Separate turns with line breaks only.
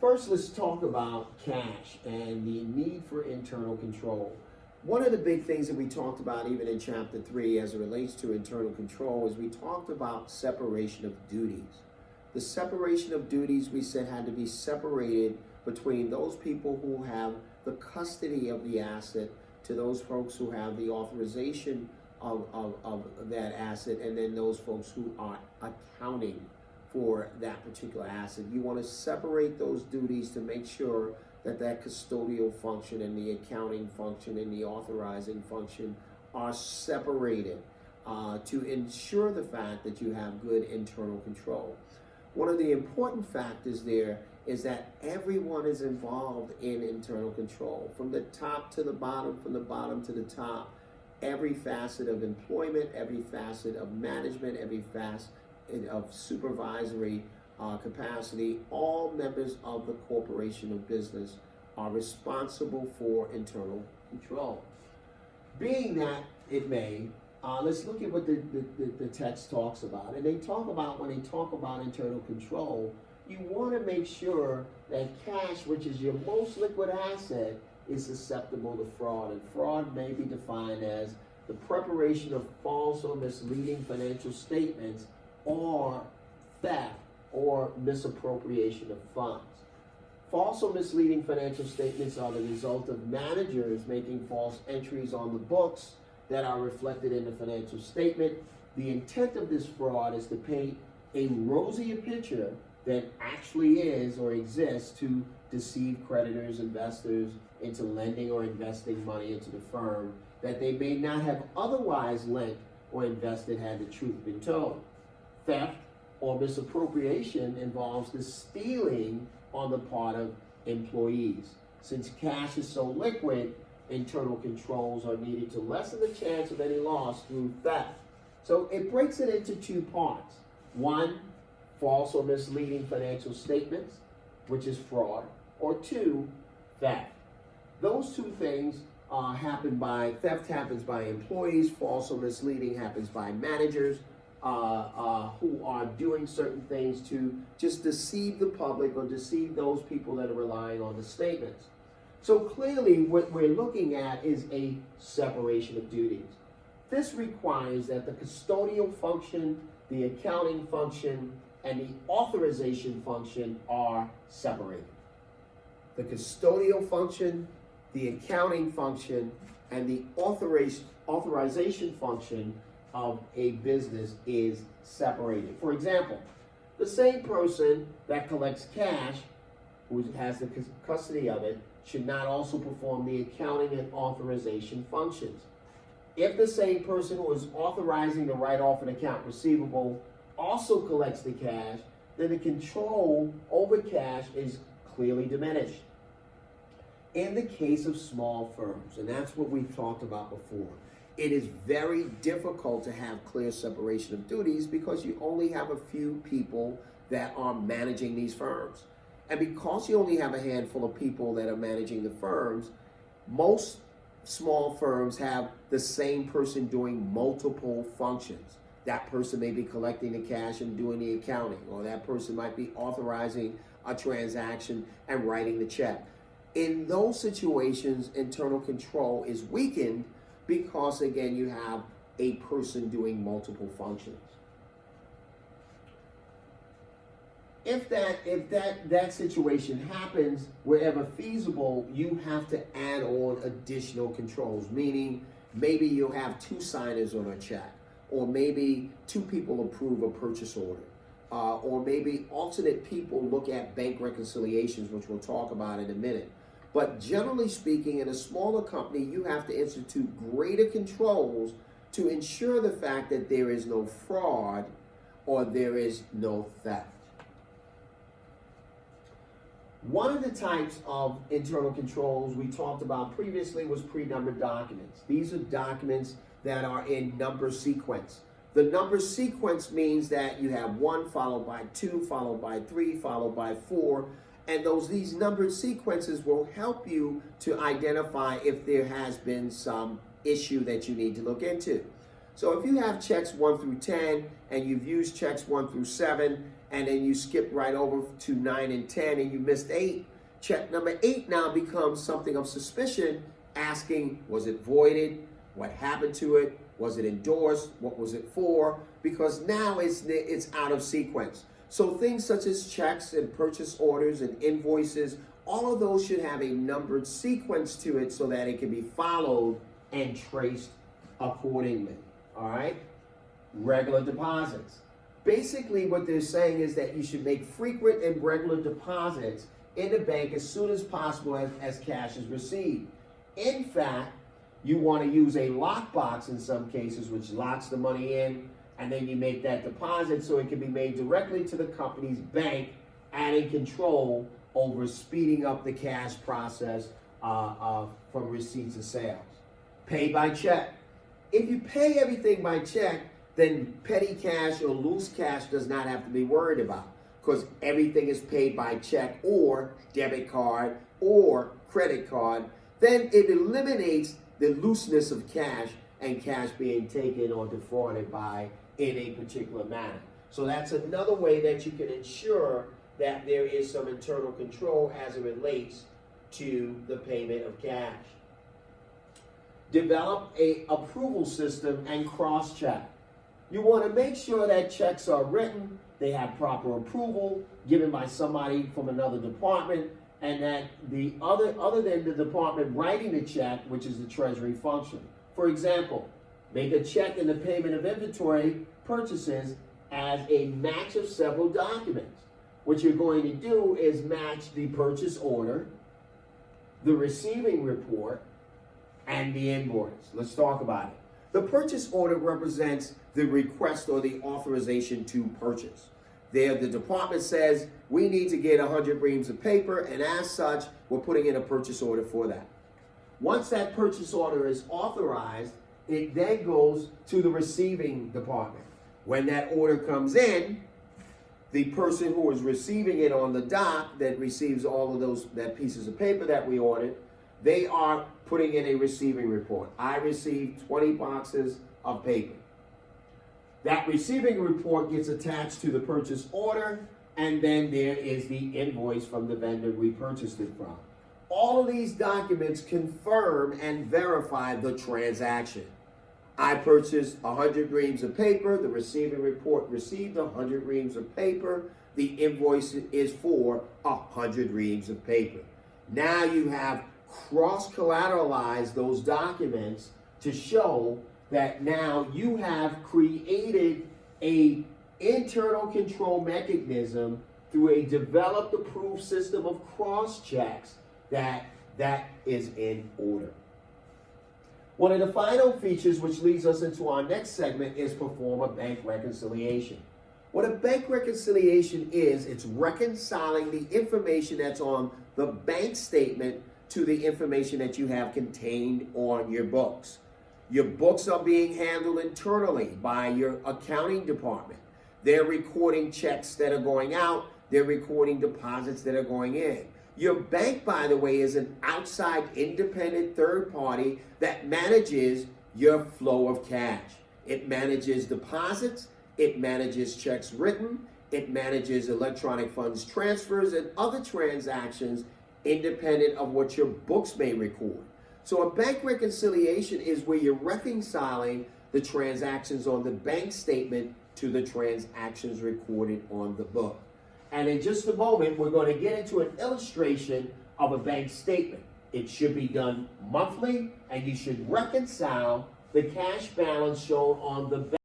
First, let's talk about cash and the need for internal control. One of the big things that we talked about even in chapter 3 as it relates to internal control is we talked about separation of duties. The separation of duties we said had to be separated between those people who have the custody of the asset to those folks who have the authorization of that asset, and then those folks who are accounting for that particular asset. You want to separate those duties to make sure that that custodial function and the accounting function and the authorizing function are separated to ensure the fact that you have good internal control. One of the important factors there is that everyone is involved in internal control, from the top to the bottom, from the bottom to the top. Every facet of employment, every facet of management, every facet of supervisory capacity, all members of the corporation or business are responsible for internal control. Being that it may, let's look at what the text talks about. And they talk about, when they talk about internal control, you want to make sure that cash, which is your most liquid asset, is susceptible to fraud. And fraud may be defined as the preparation of false or misleading financial statements, or theft or misappropriation of funds. False or misleading financial statements are the result of managers making false entries on the books that are reflected in the financial statement. The intent of this fraud is to paint a rosier picture than actually is or exists to deceive creditors, investors into lending or investing money into the firm that they may not have otherwise lent or invested had the truth been told. Theft or misappropriation involves the stealing on the part of employees. Since cash is so liquid, internal controls are needed to lessen the chance of any loss through theft. So it breaks it into two parts. One, false or misleading financial statements, which is fraud, or two, theft. Those two things theft happens by employees, false or misleading happens by managers who are doing certain things to just deceive the public or deceive those people that are relying on the statements. So clearly what we're looking at is a separation of duties. This requires that the custodial function, the accounting function, and the authorization function are separated. The custodial function, the accounting function, and the authorization function of a business is separated. For example, the same person that collects cash, who has the custody of it, should not also perform the accounting and authorization functions. If the same person who is authorizing the write-off an account receivable also collects the cash, then the control over cash is clearly diminished. In the case of small firms, and that's what we've talked about before, it is very difficult to have clear separation of duties because you only have a few people that are managing these firms. And because you only have a handful of people that are managing the firms, most small firms have the same person doing multiple functions. That person may be collecting the cash and doing the accounting, or that person might be authorizing a transaction and writing the check. In those situations, internal control is weakened because, again, you have a person doing multiple functions. If that situation happens, wherever feasible, you have to add on additional controls, meaning maybe you'll have two signers on a check, or maybe two people approve a purchase order, or maybe alternate people look at bank reconciliations, which we'll talk about in a minute. But generally speaking, in a smaller company, you have to institute greater controls to ensure the fact that there is no fraud or there is no theft. One of the types of internal controls we talked about previously was pre-numbered documents. These are documents that are in number sequence. The number sequence means that you have 1 followed by 2, followed by 3, followed by 4, and these numbered sequences will help you to identify if there has been some issue that you need to look into. So if you have checks 1 through 10 and you've used checks 1 through 7, and then you skip right over to 9 and 10 and you missed 8, check number 8 now becomes something of suspicion, asking, was it voided? What happened to it? Was it endorsed? What was it for? Because now it's out of sequence. So things such as checks and purchase orders and invoices, all of those should have a numbered sequence to it so that it can be followed and traced accordingly. All right? Regular deposits. Basically, what they're saying is that you should make frequent and regular deposits in the bank as soon as possible as cash is received. In fact, you want to use a lockbox in some cases, which locks the money in, and then you make that deposit so it can be made directly to the company's bank, adding control over speeding up the cash process from receipts and sales. Pay by check. If you pay everything by check, then petty cash or loose cash does not have to be worried about, because everything is paid by check or debit card or credit card. Then it eliminates the looseness of cash and cash being taken or defrauded by in a particular manner. So that's another way that you can ensure that there is some internal control as it relates to the payment of cash. Develop a approval system and cross-check. You want to make sure that checks are written, they have proper approval given by somebody from another department, and that the other than the department writing the check, which is the treasury function. For example, make a check in the payment of inventory purchases as a match of several documents. What you're going to do is match the purchase order, the receiving report, and the invoice. Let's talk about it. The purchase order represents the request or the authorization to purchase. There, the department says, we need to get 100 reams of paper, and as such, we're putting in a purchase order for that. Once that purchase order is authorized, it then goes to the receiving department. When that order comes in, the person who is receiving it on the dock that receives all of that pieces of paper that we ordered, they are putting in a receiving report. I received 20 boxes of paper. That receiving report gets attached to the purchase order, and then there is the invoice from the vendor we purchased it from. All of these documents confirm and verify the transaction. I purchased 100 reams of paper. The receiving report received 100 reams of paper. The invoice is for 100 reams of paper. Now you have cross-collateralized those documents to show that now you have created a internal control mechanism through a developed approved system of cross-checks that is in order. One of the final features, which leads us into our next segment, is perform a bank reconciliation. What a bank reconciliation is, it's reconciling the information that's on the bank statement to the information that you have contained on your books. Your books are being handled internally by your accounting department. They're recording checks that are going out. They're recording deposits that are going in. Your bank, by the way, is an outside independent third party that manages your flow of cash. It manages deposits, it manages checks written, it manages electronic funds transfers and other transactions independent of what your books may record. So a bank reconciliation is where you're reconciling the transactions on the bank statement to the transactions recorded on the book. And in just a moment, we're going to get into an illustration of a bank statement. It should be done monthly, and you should reconcile the cash balance shown on the bank